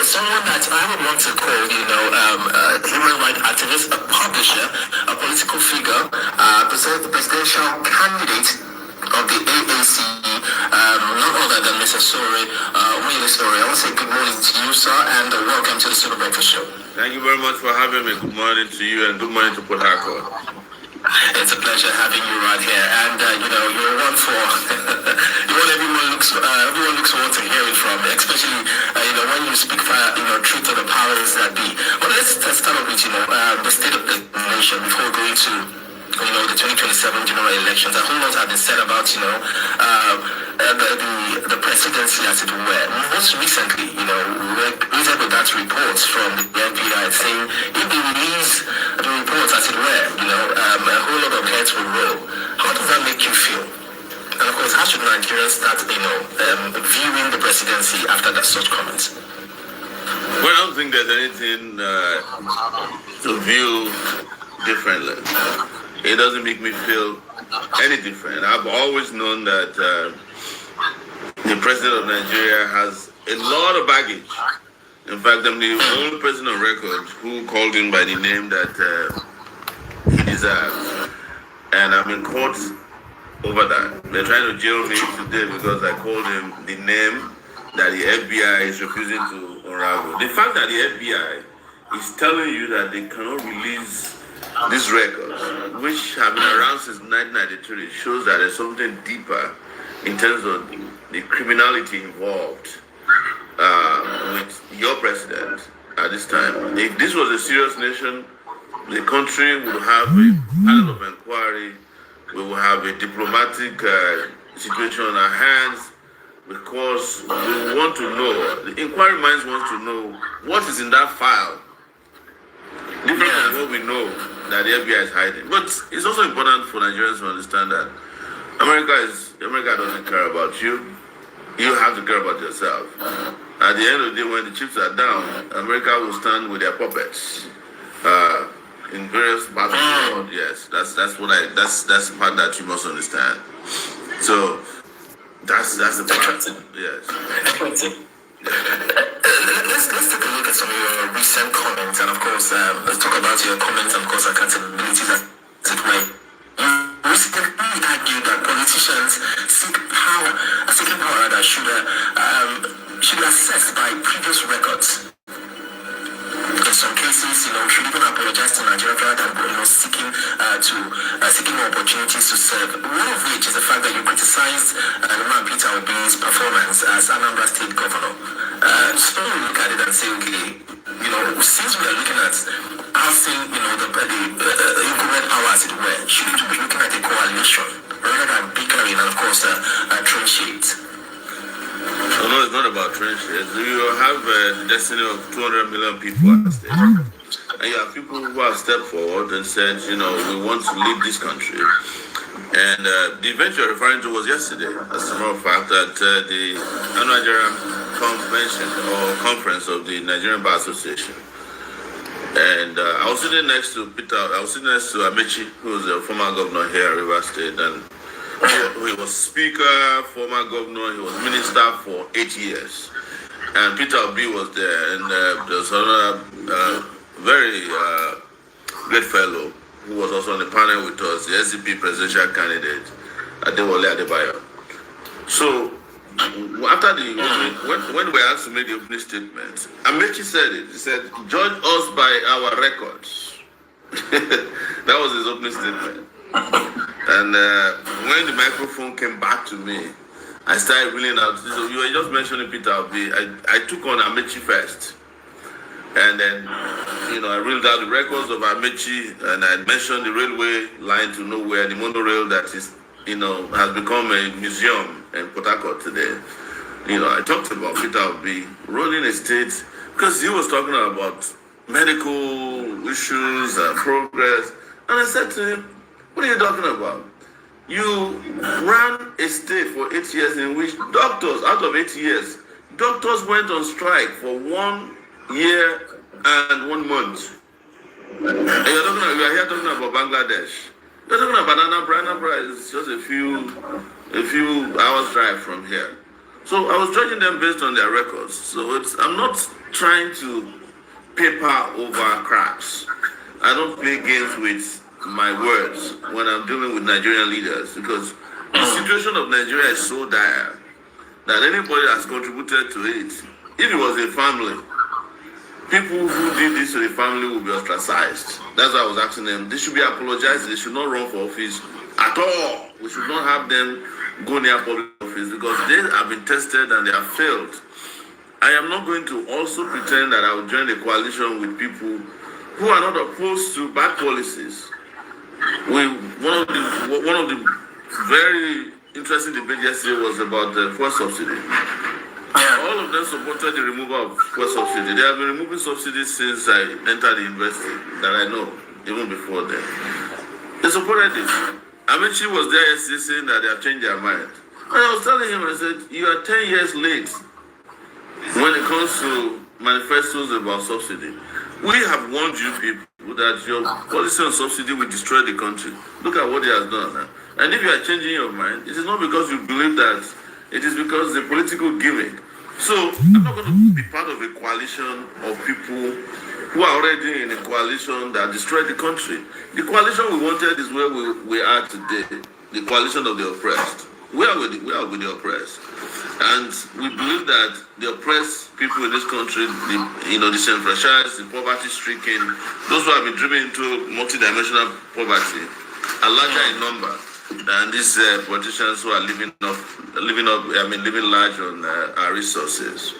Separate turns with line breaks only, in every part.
someone that I would want to call, a human rights activist, a publisher, a political figure, presidential candidate of the ANC, none other than Mr. Sowore, Omoyele Sowore. I want to say good morning to you, sir, and welcome to the Super Breakfast Show.
Thank you very much for having me. Good morning to you and good morning to Port Harcourt.
It's a pleasure having you right here, and you're one for everyone looks forward to hearing from, especially when you speak truth to the powers that be. But let's start off with the state of the nation before going to the 2027 general elections. A whole lot has been said about the presidency, as it were. Most recently, we read with that report from the FBI saying if they release the reports, as it were, a whole lot of heads will roll. How does that make you feel? And of course, how should Nigerians start, viewing the presidency after such comments?
Well, I don't think there's anything to view differently. It doesn't make me feel any different. I've always known that the president of Nigeria has a lot of baggage. In fact, I'm the only person on record who called him by the name that he deserves. And I'm in court over that. They're trying to jail me today because I called him the name that the FBI is refusing to unravel. The fact that the FBI is telling you that they cannot release these records, which have been around since 1993, shows that there's something deeper in terms of the criminality involved with your president at this time. If this was a serious nation, the country would have a panel of inquiry. We will have a diplomatic situation on our hands because we want to know, the inquiry minds want to know what is in that file. Different from what we know that the FBI is hiding. But it's also important for Nigerians to understand that America doesn't care about you. You have to care about yourself. At the end of the day, when the chips are down, America will stand with their puppets in various parts of the world. Yes, that's the part that you must understand. So that's the part. Yes.
Let's take a look at some of your recent comments, and of course, let's talk about your comments and of course accountability as it were. You recently argued that politicians seeking power that should be assessed by previous records. In some cases, we should even apologize to Nigeria rather than seeking more opportunities to serve. One of which is the fact that you criticized the man Peter Obi's performance as Anambra State Governor. So we look at it and say, okay, since we are looking at passing, the incumbent power, as it were, should we be looking at a coalition rather than bickering and of course trench.
No, it's not about trench. You have the destiny of 200 million people at stake. And you have people who have stepped forward and said, we want to lead this country. And the event you're referring to was yesterday, as a matter of fact, at the Nigerian convention or conference of the Nigerian Bar Association. And I was sitting next to Amechi, who was a former governor here at Rivers State, and he was speaker, former governor, he was minister for 8 years. And Peter Obi was there, and there was another very great fellow who was also on the panel with us, the SDP presidential candidate, Adewale Adebayo. So, after when we were asked to make the opening statement, Amechi said it. He said, "Judge us by our records." That was his opening statement. And when the microphone came back to me, I started reeling out. So you were just mentioning Peter Obi. I took on Amechi first. And then, I reeled out the records of Amechi, and I mentioned the railway line to nowhere, the monorail that is, has become a museum in Port Harcourt today. I talked about Peter Obi running a state because he was talking about medical issues and progress. And I said to him, "What are you talking about? You ran a state for 8 years in which doctors, out of 8 years, doctors went on strike for 1 year and 1 month. And you are here talking about Bangladesh. You're talking about Anambra is just a few hours drive from here. So I was judging them based on their records. So I'm not trying to paper over cracks. I don't play games with my words when I'm dealing with Nigerian leaders because the situation of Nigeria is so dire that anybody has contributed to it, if it was a family, people who did this to the family will be ostracized. That's why I was asking them. They should be apologized. They should not run for office at all. We should not have them go near public office because they have been tested and they have failed. I am not going to also pretend that I will join a coalition with people who are not opposed to bad policies. One of the very interesting debate yesterday was about the fuel subsidy. All of them supported the removal of fuel subsidy. They have been removing subsidies since I entered the university, that I know, even before then. They supported it. Amici was there yesterday saying that they have changed their mind. And I was telling him, I said, you are 10 years late when it comes to manifestos about subsidy. We have warned you people that your policy on subsidy will destroy the country. Look at what he has done. And if you are changing your mind, it is not because you believe that, it is because the political gimmick. So I'm not going to be part of a coalition of people who are already in a coalition that destroyed the country. The coalition we wanted is where we are today, the coalition of the oppressed. We are with the oppressed. And we believe that the oppressed people in this country, the disenfranchised, the poverty-stricken, those who have been driven into multidimensional poverty, are larger in number than these politicians who are living large on our resources.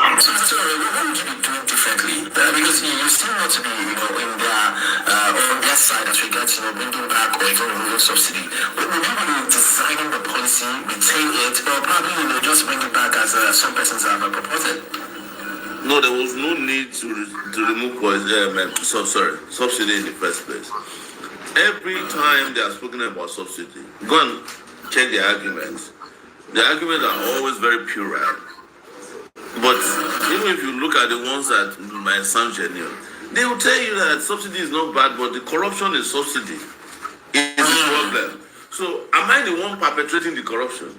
So what would you be doing differently? Because you still want to be, in on their side as regards, bringing back or even removing subsidy. Would you be designing the policy, retain it, or probably, just bring it back as some persons have proposed?
No, there was no need to remove subsidy in the first place. Every time they are spoken about subsidy, go and check the arguments. The arguments are always very puerile. But even if you look at the ones that might sound genuine, they will tell you that subsidy is not bad, but the corruption in subsidy is the problem. So am I the one perpetrating the corruption?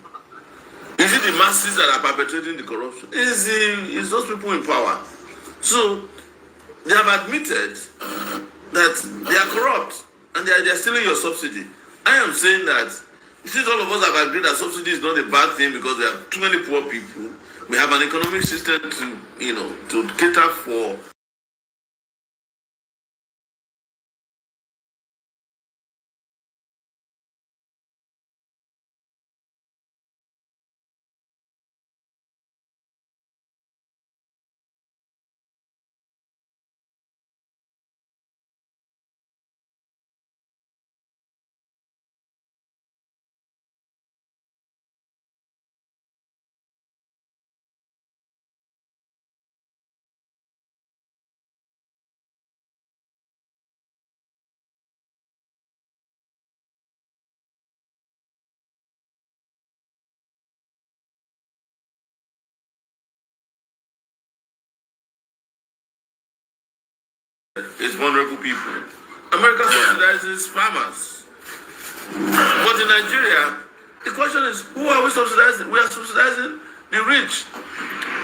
Is it the masses that are perpetrating the corruption? Is those people in power? So they have admitted that they are corrupt and they are stealing your subsidy. I am saying that since all of us have agreed that subsidy is not a bad thing because we have too many poor people, we have an economic system to cater for its vulnerable people. America subsidizes farmers. But in Nigeria, the question is, who are we subsidizing? We are subsidizing the rich.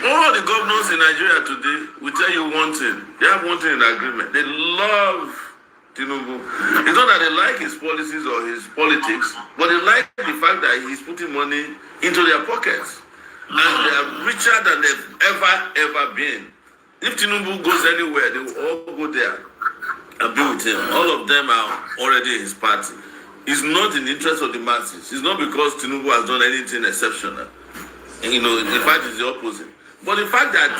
All the governors in Nigeria today will tell you one thing. They have one thing in agreement. They love Tinubu. It's not that they like his policies or his politics, but they like the fact that he's putting money into their pockets. And they are richer than they've ever been. If Tinubu goes anywhere, they will all go there and be with him. All of them are already in his party. It's not in the interest of the masses. It's not because Tinubu has done anything exceptional. And, in fact, it's the opposite. But the fact that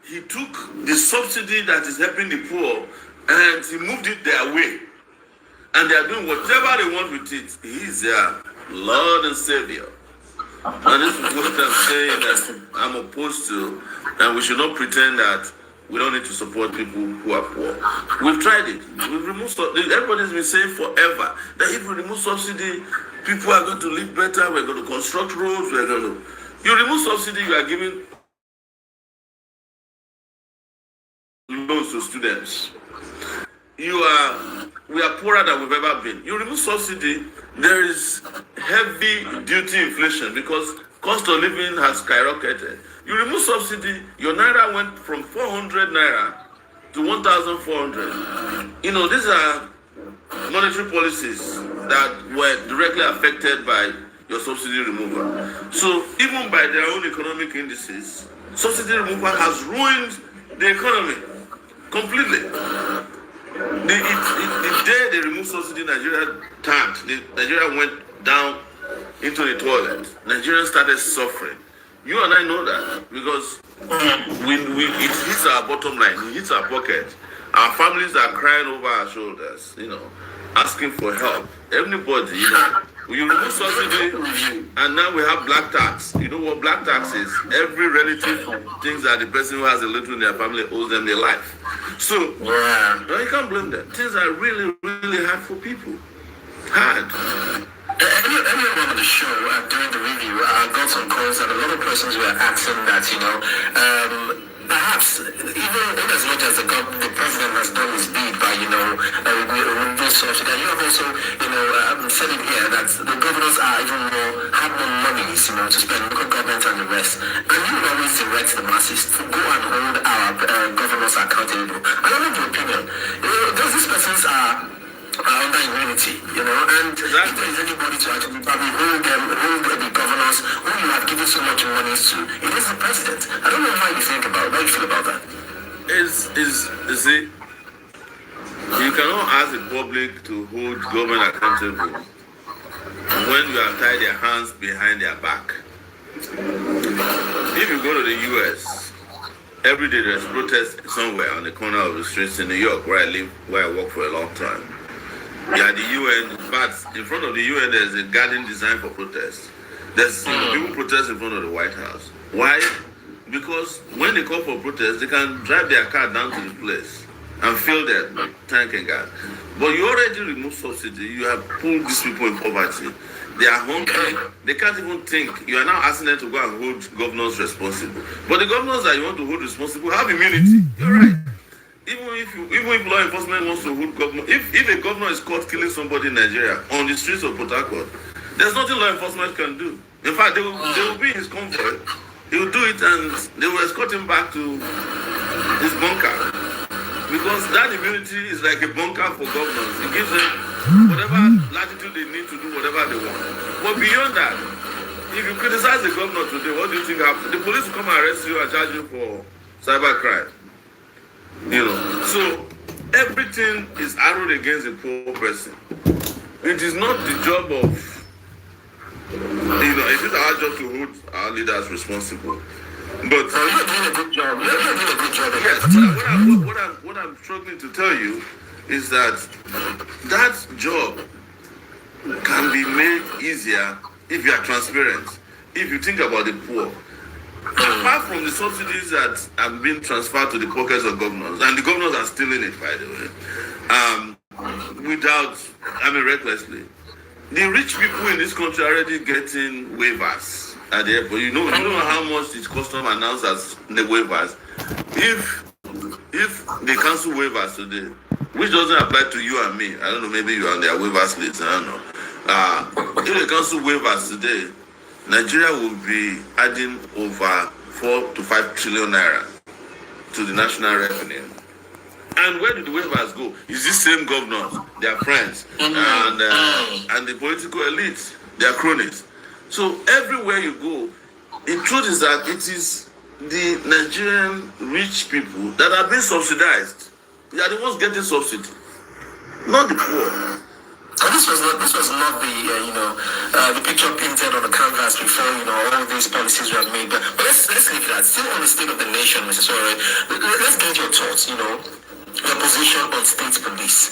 he took the subsidy that is helping the poor and he moved it their way, and they are doing whatever they want with it, he is their Lord and Savior. And this is what I'm saying that I'm opposed to, and we should not pretend that we don't need to support people who are poor. We've tried it. We've removed subsidy. Everybody's been saying forever that if we remove subsidy, people are going to live better. We're going to construct roads. You remove subsidy, you are giving loans to students. We are poorer than we've ever been. You remove subsidy, there is heavy duty inflation because cost of living has skyrocketed. You remove subsidy, your naira went from 400 naira to 1,400. You know, these are monetary policies that were directly affected by your subsidy removal. So even by their own economic indices, subsidy removal has ruined the economy completely. The day they removed subsidy, Nigeria tanked. Nigeria went down into the toilet. Nigerians started suffering. You and I know that because it hits our bottom line, it hits our pocket. Our families are crying over our shoulders, you know, asking for help. Everybody, you know, you remove subsidy, and now we have black tax. You know what black tax is? Every relative thinks that the person who has a little in their family owes them their life. So, no, you can't blame them. Things are really, really hard for people. Hard.
Everyone on the show during the review got some calls, and a lot of persons were asking that, you know, perhaps even in as much as the president has done his bid by, you know, removing subsidy, and you have also, you know, said it here that the governors are even more have more monies, you know, to spend, local government and the rest, and you always direct the masses to go and hold our governors accountable. I don't know your opinion. You know, these persons are under immunity, you know, and if there is anybody to actually probably hold the governors who you have given so much money to, it is the president. I don't know how you feel about that.
You see, you cannot ask the public to hold government accountable when you have tied their hands behind their back. If you go to the US, every day there's protest somewhere on the corner of the streets in New York, where I live, where I work for a long time. Yeah, the UN, but in front of the UN there's a garden designed for protest. There's people protest in front of the White House. Why? Because when they call for protest, they can drive their car down to the place and fill their tank and gas. But you already removed subsidy. You have pulled these people in poverty. They are hungry. They can't even think. You are now asking them to go and hold governors responsible. But the governors that you want to hold responsible have immunity. You're right. Even if law enforcement wants to hold governor, if a governor is caught killing somebody in Nigeria on the streets of Port Harcourt, there's nothing law enforcement can do. In fact, they will be in his convoy. He will do it, and they will escort him back to his bunker, because that immunity is like a bunker for governors. It gives them whatever latitude they need to do whatever they want. But beyond that, if you criticize the governor today, what do you think happens? The police will come and arrest you and charge you for cybercrime. You know, so everything is arrowed against the poor person. It is not the job of, you know, it is our job to hold our leaders responsible. But
you're doing a good job. You're doing a good job.
Yes, what I'm struggling to tell you is that job can be made easier if you are transparent, if you think about the poor. Apart from the subsidies that are being transferred to the pockets of governors, and the governors are stealing it, by the way, recklessly. The rich people in this country are already getting waivers at the airport. You know how much it costs them announce as the waivers. If they cancel waivers today, which doesn't apply to you and me, I don't know, maybe you're on their waivers list, I don't know. If they cancel waivers today, Nigeria will be adding over 4 to 5 trillion naira to the national revenue. And where did the waivers go? Is this same governors, their friends, and the political elites, their cronies. So everywhere you go, the truth is that it is the Nigerian rich people that are being subsidized. They are the ones getting subsidy, not the poor.
And this was not the picture painted on the canvas before, you know, all these policies were made. But let's leave that. Still on the state of the nation, Mr. Sowore, let's get your thoughts, you know, your position on state police.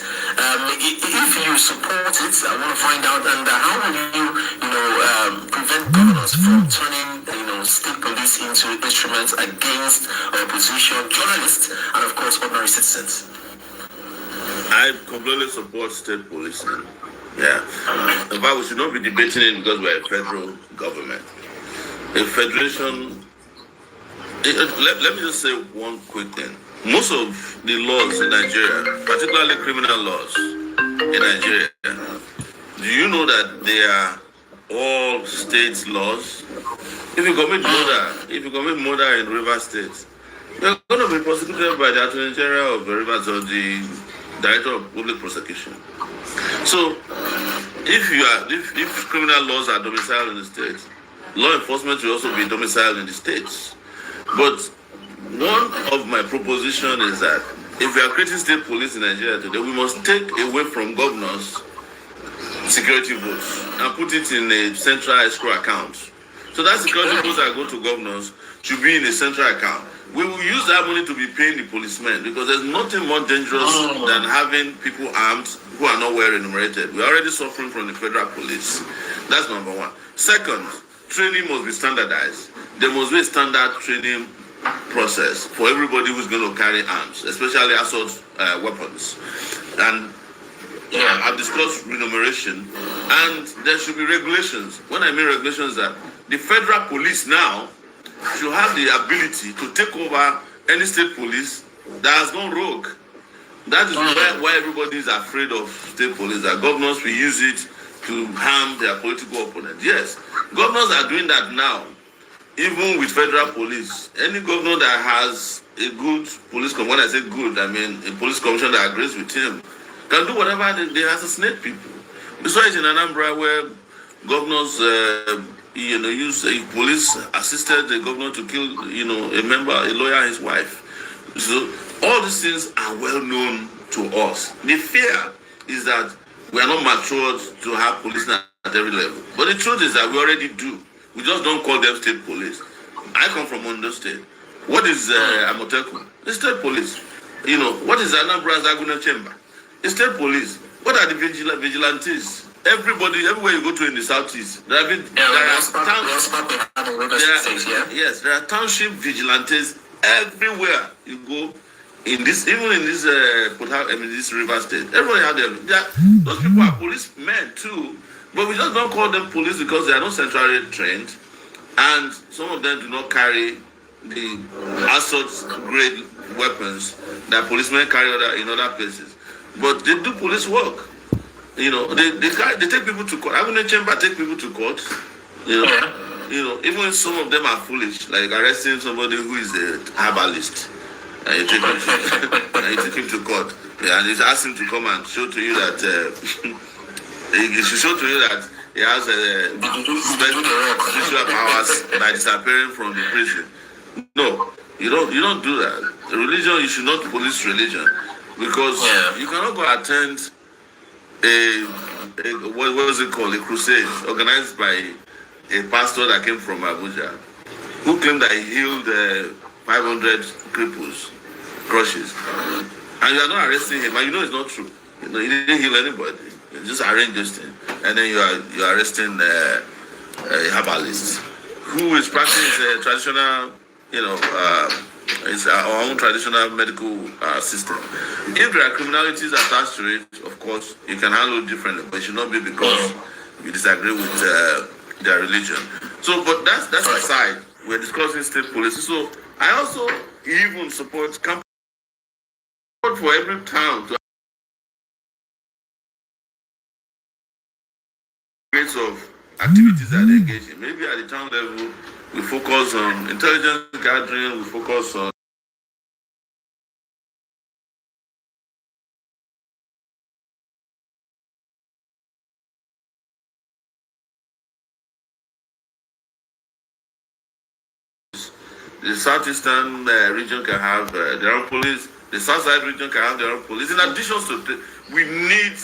If you support it, I want to find out, and how will you prevent governors from turning, state police into instruments against opposition, journalists, and of course, ordinary citizens?
I completely support state policing. Yeah. In fact, we should not be debating it because we're a federal government. A federation. Let me just say one quick thing. Most of the laws in Nigeria, particularly criminal laws in Nigeria, do you know that they are all states' laws. If you commit murder in River State, you're going to be prosecuted by the Attorney General of the Rivers or the Director of Public Prosecution. So, if criminal laws are domiciled in the state, law enforcement will also be domiciled in the states. But one of my proposition is that if we are creating state police in Nigeria today, we must take away from governors security votes and put it in a central escrow account. So that security votes that go to governors should be in a central account. We will use that money to be paying the policemen, because there's nothing more dangerous than having people armed who are not well remunerated. We're already suffering from the federal police. That's number one. Second, training must be standardized. There must be a standard training process for everybody who's going to carry arms, especially assault weapons. And I've discussed remuneration, and there should be regulations. When I mean regulations, that the federal police now should have the ability to take over any state police that has gone rogue. That is why everybody is afraid of state police, that governors will use it to harm their political opponents. Yes, governors are doing that now, even with federal police. Any governor that has a good police commission, when I say good, I mean a police commission that agrees with him, can do whatever they assassinate people. Besides in Anambra, where governors use a police assisted the governor to kill a lawyer and his wife. So all these things are well known to us. The fear is that we are not matured to have police at every level. But the truth is that we already do. We just don't call them state police. I come from Ondo State. What is Amotekun? The state police. What is Anambra's Aguna Chamber? The state police. What are the vigilantes? Everybody, everywhere you go to in the southeast, there are township vigilantes everywhere you go. This River State, everybody have them. Those people are policemen too, but we just don't call them police because they are not centrally trained, and some of them do not carry the assault grade weapons that policemen carry in other places. But they do police work. They take people to court. Even the chamber take people to court. Even some of them are foolish, like arresting somebody who is a herbalist. And you take him to court. And you ask him to come and show to you that he should show to you that he has spiritual powers by disappearing from the prison. No, you don't do that. Religion, you should not police religion, because you cannot go attend what was it called? A crusade organized by a pastor that came from Abuja, who claimed that he healed 500 cripples, crushes, and you are not arresting him, and it's not true. He didn't heal anybody. You just arrange this thing, and then you are arresting a herbalist who is practicing traditional, it's our own traditional medical system. If there are criminalities attached to it, of course, you can handle it differently, but it should not be because you disagree with their religion. So, but that's aside. We're discussing state police. So, I also even support for every town to have of activities that they engage in. Maybe at the town level, we focus on intelligence gathering, we focus on the southeastern region can have their own police, the south side region can have their own police. In addition to we need